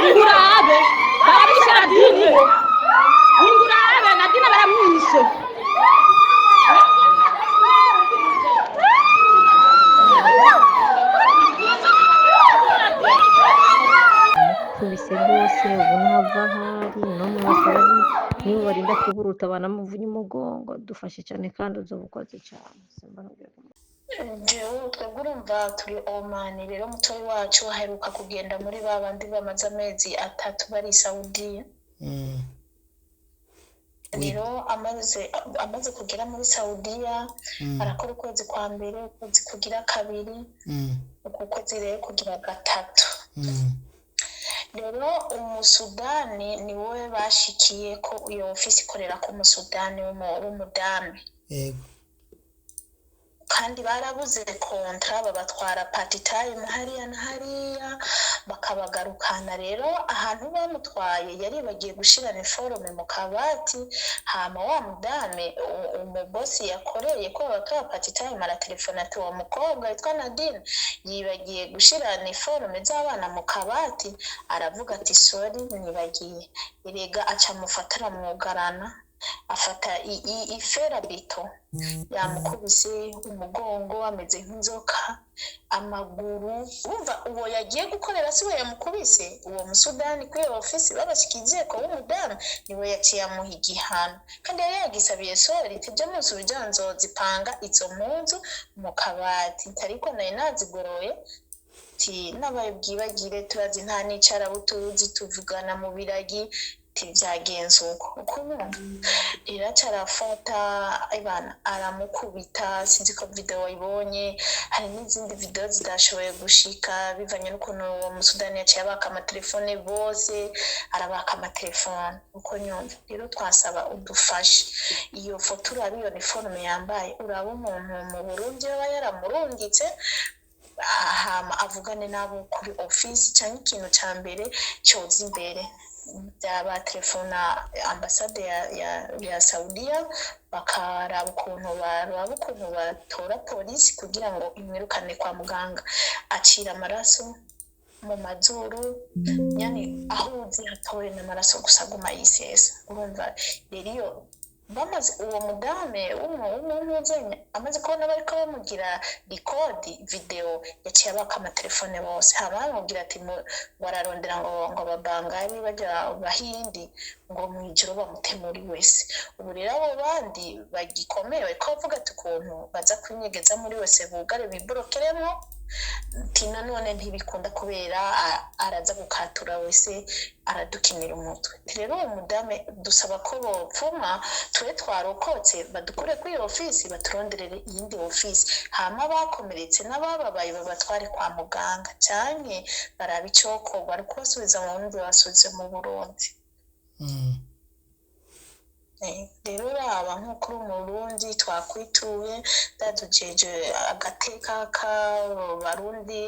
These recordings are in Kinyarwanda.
ingurabe baramwishe Nadine ingurabe Nadine baramwishe kubise rwose ubu ntava ahari no mu basore nibo barinda kuburuta banamuvunye umugongo dufashe cyane kandi uzoba ukoze cyane jewe twebwe urumva turi omani rero mutoyi wacu aheruka kugenda muri ba bandi bamaze amezi 3 bari Saudia rero amaze kugera muri Saudia arakora ukwezi kwa mbere ukwezi kugira kabiri uko kwezi rero kugira gatatu rero umusudani niwe bashikiye ko iyo ofisi ikorera ku musudani w'umudame yego kandi barabuze kontra babatwara party time hariya na hariya bakabagarukana rero ahantu bamutwaye yari bagiye gushira uniforme mu kabati hama wa mudame umubosi yakoreye ko bakaba party time ara telefone ati wa mukobwa witwa Nadine yibagiye gushira uniforme z'abana mu kabati aravuga ati sorry nibagiye irega aca mufatira mwugarana afata ifera bito yamukubise umugongo ameze nk'inzoka amaguru umva uwo yagiye gukorera siwe yamukubise uwo musudani kuri ofisi babashikiye ko w'umudamu niwe yaciye amuha igihano kandi yari yagisabiye sori tibyo munsi ubijanzo zipanga izo munzu mu kabati ariko nayo nazigoroye ti nabaye bwibagire turazi nta nicara butuzi tuvugana mu biragi tibyagenze uko iracarafata ibana aramukubita sinzi ko video wayibonye hari n'izindi video zidashoboye gushika bivanye n'ukuntu uwo musudani yaciye abaka amatelefone bose arabaka amatelefone uko nyumva rero twasaba udufashe iyo foto urabiyo uniforme yambaye uraba umuntu mu Burundi yaba yaramurungitse hama avugane nabo kuri office cyangwa ikintu cya mbere cyoza imbere byaba telefona ambasade ya Saudia bakaraba ukuntu batora polisi kugira ngo imwirukane kwa muganga acira amaraso mu mazuru yani aho uzi hatowe n'amaraso gusa guma yisesa urumva rero iyo bamaze uwo mudame w'umuzenye amaze kubona bariko bamugira record video yaciye abaka amatelefone bose habamubwira ati bararondera ngo babangari bajya bahindi ngo mwijoro bamutemuri wese ubu rero abo bandi bagikomeye bariko bavuga ati ukuntu baza kwinyegeza muri wese bugare biborokeremo tina none ntibikunda kubera araza gukatura wese aradukinira umutwe rero umudame dusaba ko bopfuma twe twarokotse badukure kuri iyo ofisi baturonderere iyindi ofisi hama bakomeretse n'abababaye babatware kwa muganga cyane barabicoko bari kubasubiza mu bundi basubize mu Burundi rero uraba nk'uko uri umurundi twakwituye dadujeje agateka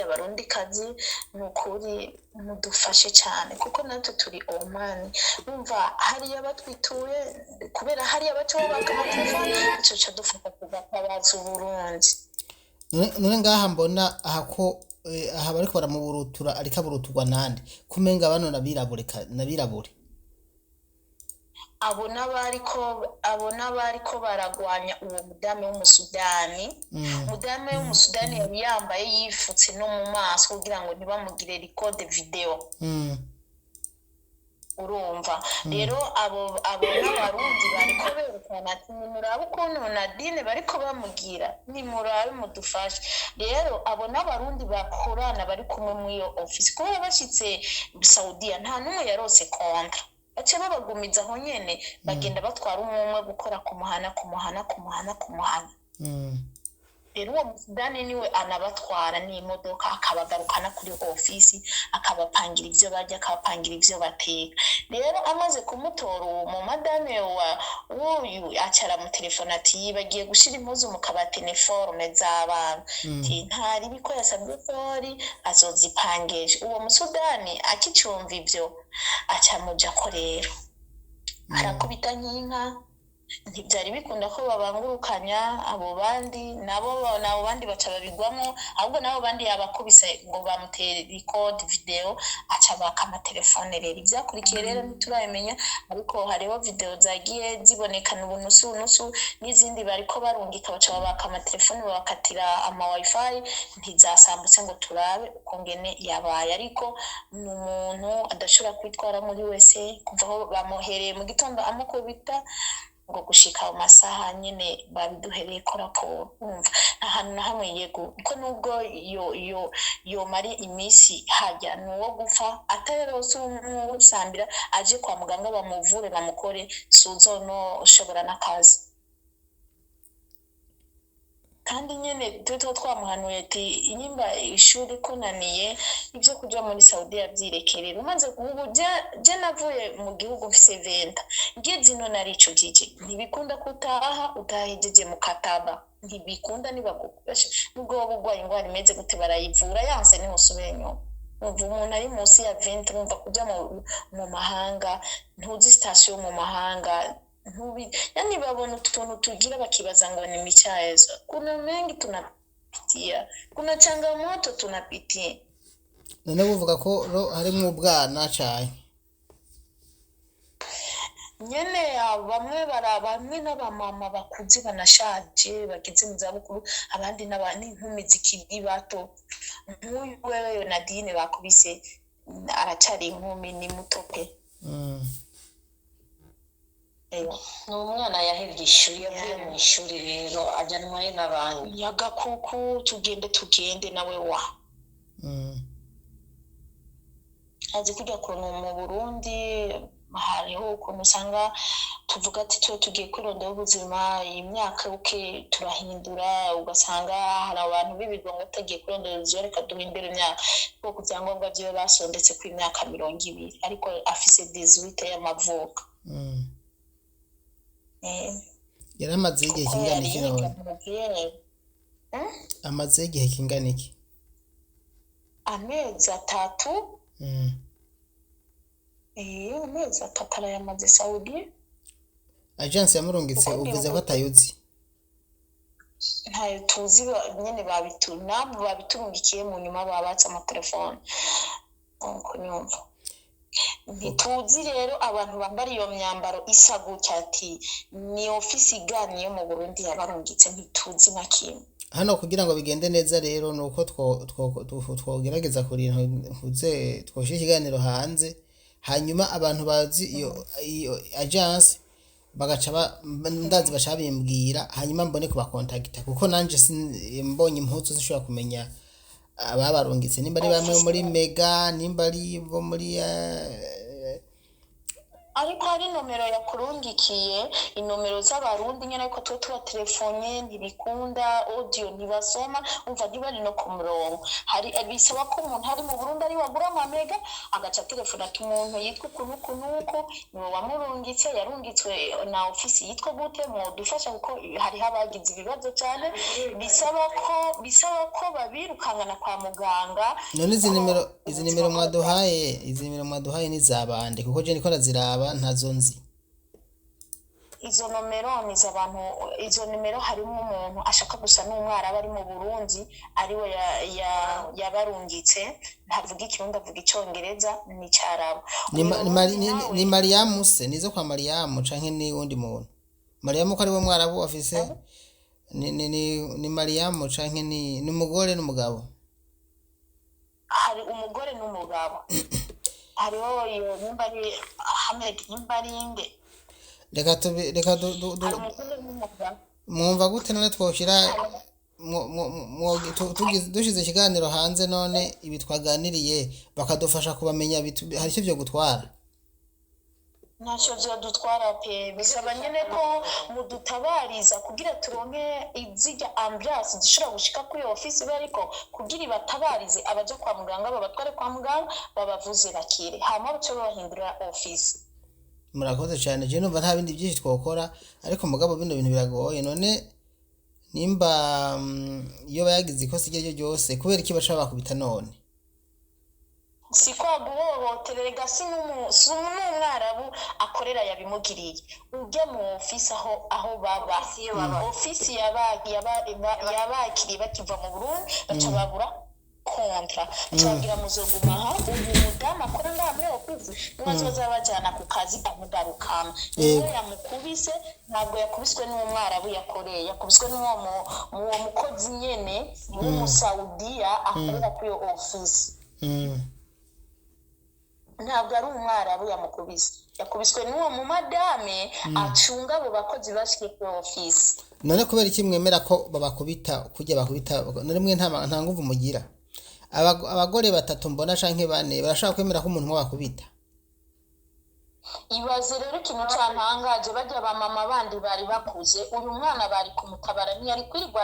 abarundikazi ni ukuri mudufashe cyane kuko natwe turi omani numva hariya batwituye kubera hariya baca babaka amatelefone ico dufata kugatabaza Uburundi none ngaha mbona aha bariko baramuburutura ariko aburuturwa nande kumenga bano nabirabure abo n'abariko baragwanya uwo mudame w'umusudani mudame w'umusudani yari yambaye yifutse no mu maso kugira ngo ntibamugire record video urumva rero abo n'abarundi bariko berekana ati nimurabe ukuntu Nadine bariko bamugira nimurabe mudufashe rero abo n'abarundi bakorana bari kumwe mu iyo office kuba bashitse Saudia nta numwe yarose kontra bace babagumiza aho nyene bagenda batwara umwe gukora kumuhana rero uwo musudani niwe anabatwara n'imodoka akabagarukana kuri ofisi akabapangira ivyo barya akabapangira ivyo bateka rero amaze kumutora uwo mu madame uyu acara mu telefone ati yibagiye gushira impuzu mu kabati uniforme z'abana ntari biko yasabye sori azozipangeje uwo musudani akicumva ivyo aca muja ko rero arakubita nk'inka ntibyari bikunda ko babangurukanya abo bandi nabo bandi baca babigwamo, ahubwo nabo bandi yabakubise ngo bamutere record video aca baka amatelefone. Rero ibyakurikiye rero ntiturabimenya, ariko hariho video zagiye zibonekana ubunusu n'izindi bariko barungika baca babaka amatelefone babakatira ama wifi, ntizasambutse ngo turabe uko ngene yabaye. Ariko ni umuntu adashobora kwitwara muri wese kuva aho bamuhereye mu gitondo amukubita ngo gushika mu masaha nyene babiduhereye ko raporo. Umva ahantu na hamwe yego ko nubwo yo mari imisi hajya nuwo gupfa atarose umusambira aje kwa muganga bamuvure bamukore suzono ushobora n'akazi. Kandi nyene tuto twamuhanuye ati inyimba ishuri kunaniye ibyo kuja muri Saudia byirekerera. Umaze kubu je navuye mu gihugu mfise venta ngeze ino narico jije ntibikunda kutaha utahejeje mu kataba, ntibikunda nibagufasha nubwo bugwaye ingwara imeze gute barayivura yanse ni musubire nyuma. Umuntu ari munsi ya 20 urumva kuja mu mahanga ntuzi station mu mahanga yani babona utuntu tugira bakibaza ngo ni michaezo. Kuna mengi tunapitia, kuna changamoto tunapitia. none buvuga ko harimo ubwana caye Nyene bamwe n'abamama bakuze banashaje bageze mu zabukuru, abandi n'inkumi zikiri bato. Nk'uyu wewe Nadine bakubise aracari inkumi ni muto pe. ni umwana yahebye ishuri, yavuye mu ishuri rero ajyanwaye n'abandi. Yagakuku tugende nawe wa azi kujya kuntu mu Burundi hariho ukuntu usanga tuvuga ati tugiye kwirondera ubuzima imyaka uke turahindura, ugasanga hari abantu bibirwa ngo tagiye kwirondera ubuzima reka duhindure imyaka kuko ibyangombwa byiwe basondetse ku imyaka 20 ariko afise 18 y'amavuko. yari amaze igihe kingana iki none? Amaze igihe kingana iki? Amezi 3. Amezi 3 arayamaze Saudia. Agence yamurungitse uvuze ko atayuzi? Ntayo tuzi nyene babiturungikiye mu nyuma babatse amatelefone uko nyumva. Ntituzi rero abantu bambara iyo myambaro isa gutya ati ni ofisi igani yo mu Burundi yabarungitse, ntituzi na kimwe. Hano kugira ngo bigende neza rero nuko twogerageza kurintu huze twoshira ikiganiro hanze, hanyuma abantu bazi iyo agence bagaca ndazi bashabimbwira, hanyuma mbone kubakontakita kuko nanje mbonye impuzu zishobora kumenya ababarungitse nimba ari bamwe muri Mega nimba ari bo muri ariko hari nomero yakurungikiye, inomero z'abarundi nyene ariko twe tuba telefone ntibikunda, audio ntibasoma, umva ntibari no ku murongo. Hari bisaba ko umuntu hari mu Burundi ari wagura amamega agaca telefone ati umuntu yitwa uko niwe wamurungitse, yarungitswe na ofisi yitwa gute mu dufasha kuko hari habagize ibibazo cyane bisaba ko babirukangana kwa muganga. none izi nimero mwaduhaye ni zabande kuko je niko naziraba ntazo nzi. Izo nomero harimo umuntu ashaka gusa n'umwara bari mu Burundi ariwe yabarungitse, ntavuga ikirundi avuga icongereza n'icarabo. Ni Mariam se nizo kwa Mariam canke ni wundi muntu? Mariam ko ari we mwarabu afise ni Mariam canke ni umugore n'umugabo? Hari umugore n'umugabo. Hariho iyo nimba ari Ahmed nimba ari inde. Reka mwumva gute none twoshira dushize ikiganiro hanze none ibi twaganiriye bakadufasha kubamenya hari icyo byo gutwara? Ntacyo dutwara pe, bisaba nyene ko mudutabariza kugira turonke izijya ambulance zishobora gushika kuri ofisi bariko kugira ibatabarize abaje kwa muganga babatware kwa muganga babavuze bakire hama baco bahindura ofisi. Murakoze cyane, je numva nta bindi byinshi twokora ariko mugabo bino bintu biragoye. None nimba iyo bayagize ikosa iryo ryose kubera iki baca bakubita none? siko guhohoterera si n'umwarabu akorera yabimugiriye ujya mu ofisi aho baba ofisi yabakiriye bakiva mu Burundi baca babura kontra bacagira muzoguma aha uyu mudamu akora ngaha muri ofisi nibazoza bajana ku kazi amugarukamo niyo yamukubise ntabwo yakubiswe n'umwarabu yakoreye yakubiswe n'uwo mukozi nyene w'umusaudiya akorera kuri iyo ofisi ntabwo ari umwarabu yamukubise yakubiswe n'uwo mu madame acunga abo bakozi bashikiye kuri ofisi. None kubera iki mwemera ko babakubita kujya bakubita rimwe nta nguvu mugira abagore batatu mbona canke bane barashaka kwemera ko umuntu wakubita ibaze rero ikintu cyantangaje bajya ba mama bandi bari bakuze uyu mwana bari kumutabara ntiyari kwirwa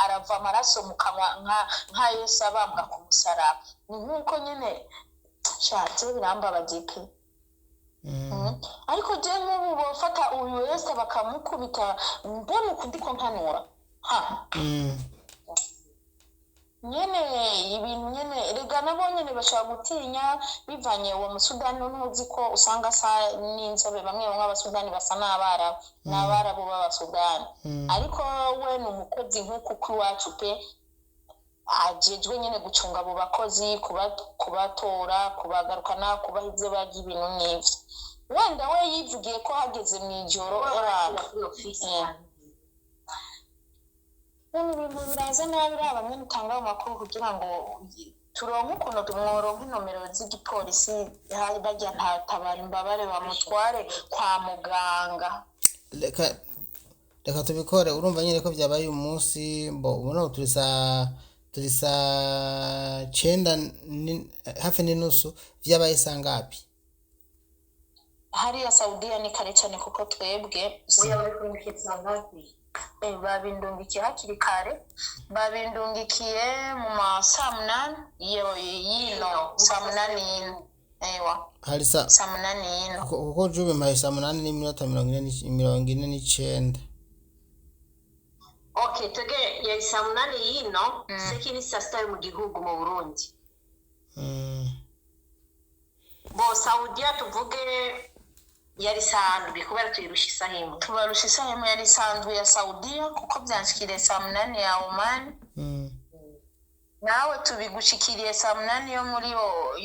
arava amaraso mu kanwa nka Yesu abambwa ku musaraba ni nk'uko nyine shatse birambabaje pe ariko je nk'ubu bafata uyu Yesu bakamukubita mbona ukundi ko nkanura nyene ibintu nyene rega nabo nyene bashaka gutinya bivanye uwo musudani ntuzi ko usanga sa n'inzobe bamwe nk'abasudani basa n'abarabu b'abasudani ariko we ni umukozi nk'uko k'iwacu pe ajejwe nyene gucunga abo bakozi kubatora kubagarukana kubaha ivyo barya ibintu nk'ivyo wenda we yivugiye ko hageze mw'ijoro ibintu biraza nabi bamwe mutanga amakuru kugira ngo turonke ukuntu tumworonka inomero z'igipolisi bajya ntatabara imbabare bamutware kwa muganga reka tubikore urumva nyine ko byabaye umunsi ubona turi saa 9 hafi n'inusu vyabaye sangapi hariya Saudia ni kare cyane kuko twebwe babindungikiye hakiri kare babindungikiye mu ma saa 8 yino saa 8 ewa hari saa 8 kuko jube mpaye saa 8:49 Okay, twege ya saa 8 yino sekini saa 6 mu gihugu mu Burundi bo Saudia tuvuge yari sandwi kubera tuyirusha isaha tubarusha isaha yari sandwi ya Saudia kuko byanshikiriye saa 8 ya Oman nawe tubigushikiriye saa 8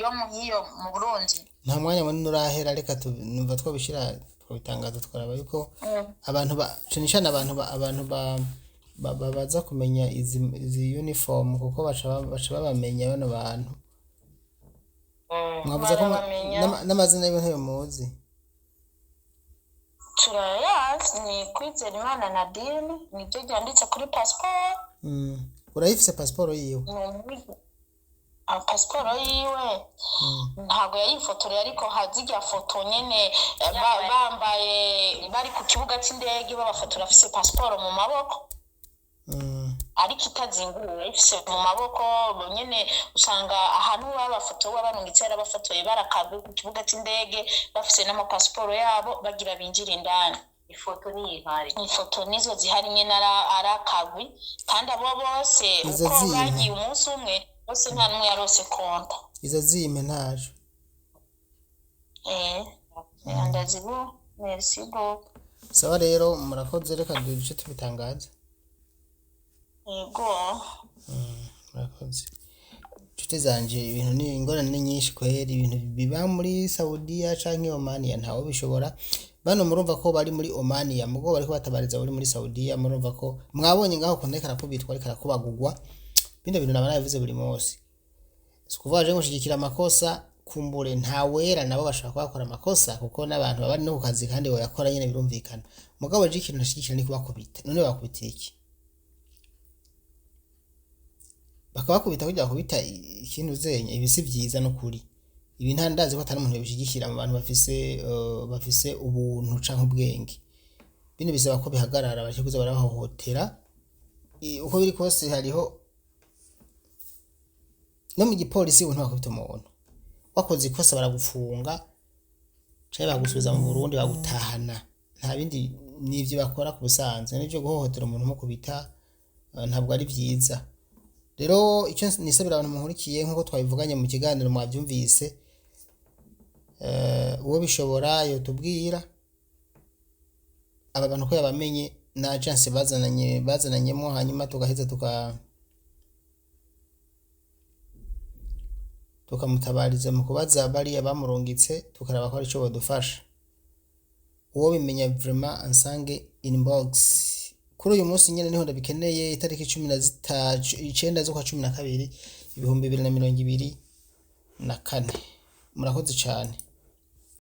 yo muhiyo mu Burundi nta mwanya munini urahera reka numva twabishira twabitangaza twaraba yuko abantu cinishana abantu baza kumenya izi uniform kuko baca babamenya bano bantu mwavuze ko n'amazina y'ibintu yo muzi turayazi ni Kwizera Imana Nadine nibyo byanditse kuri passport urayifise passport yiwe passport yiwe ntabwo yayifotoreye ariko hazijya foto nyene bambaye bari ku kibuga cy'indege babafotora afise passport mu maboko ariko itazinguye ifise mu maboko nyene usanga ahantu babafoto barungitse bafotoye barakagwe ku kibuga cy'indege bafise n'ama passport yabo bagira binjira indani ifoto ni ihari ifoto nizo zihari nyene arakagwi kandi abo bose uko bagiye umunsi umwe bose nta numwe yarose konta izo zime ntaje ndazibu merci beaucoup sawa rero murakoze reka duce tubitangaza yego murakoze nshuti zanje ibintu ni ingorane nyinshi kwera ibintu biba muri Saudia canke Oman ntawo bishobora bano murumva ko bari muri Oman mugo bari ko batabariza bari muri Saudia murumva ko mwabonye ngaho konekara kubitwa ariko kubagugwa binde bintu nabana yavuze buri munsi sikuvaje ngushigikira amakosa kumbure nta wera nabo bashaka bakora amakosa kuko nabantu bari no kukazi kandi bo yakora nyene birumvikana mugabo je ikintu nashigikira ni kubakubita none bakubita iki bakabakubita kujya kubita ikintu zenye ibisi byiza no kuri ibi ntandazi ko atari umuntu yabishigikira mu bantu bafise ubuntu canke ubwenge bino bisaba ko bihagarara bakikuza barahohotera uko biri kose hariho no mu gipolisi ubuntu bakubita umuntu wakoze ikosa baragufunga cyangwa bagusubiza mu Burundi bagutahana nta bindi nivyo bakora ku busanzwe n'ibyo guhohotera umuntu mu kubita ntabwo ari byiza rero icyo nisabira abantu munkurikiye nk'uko twabivuganye mu kiganiro mwabyumvise, uwo bishobora yotubwira aba bantu ko yabamenye na agence bazananyemo, hanyuma tugaheza tukamutabariza mu kubaza bariya bamurungitse, tukaraba ko ari cyo badufasha. Uwo bimenya vraiment ansange inbox. Kuri uyu munsi nyine niho ndabikeneye, itariki 19 z'ukwa 12 2024. Murakoze cyane.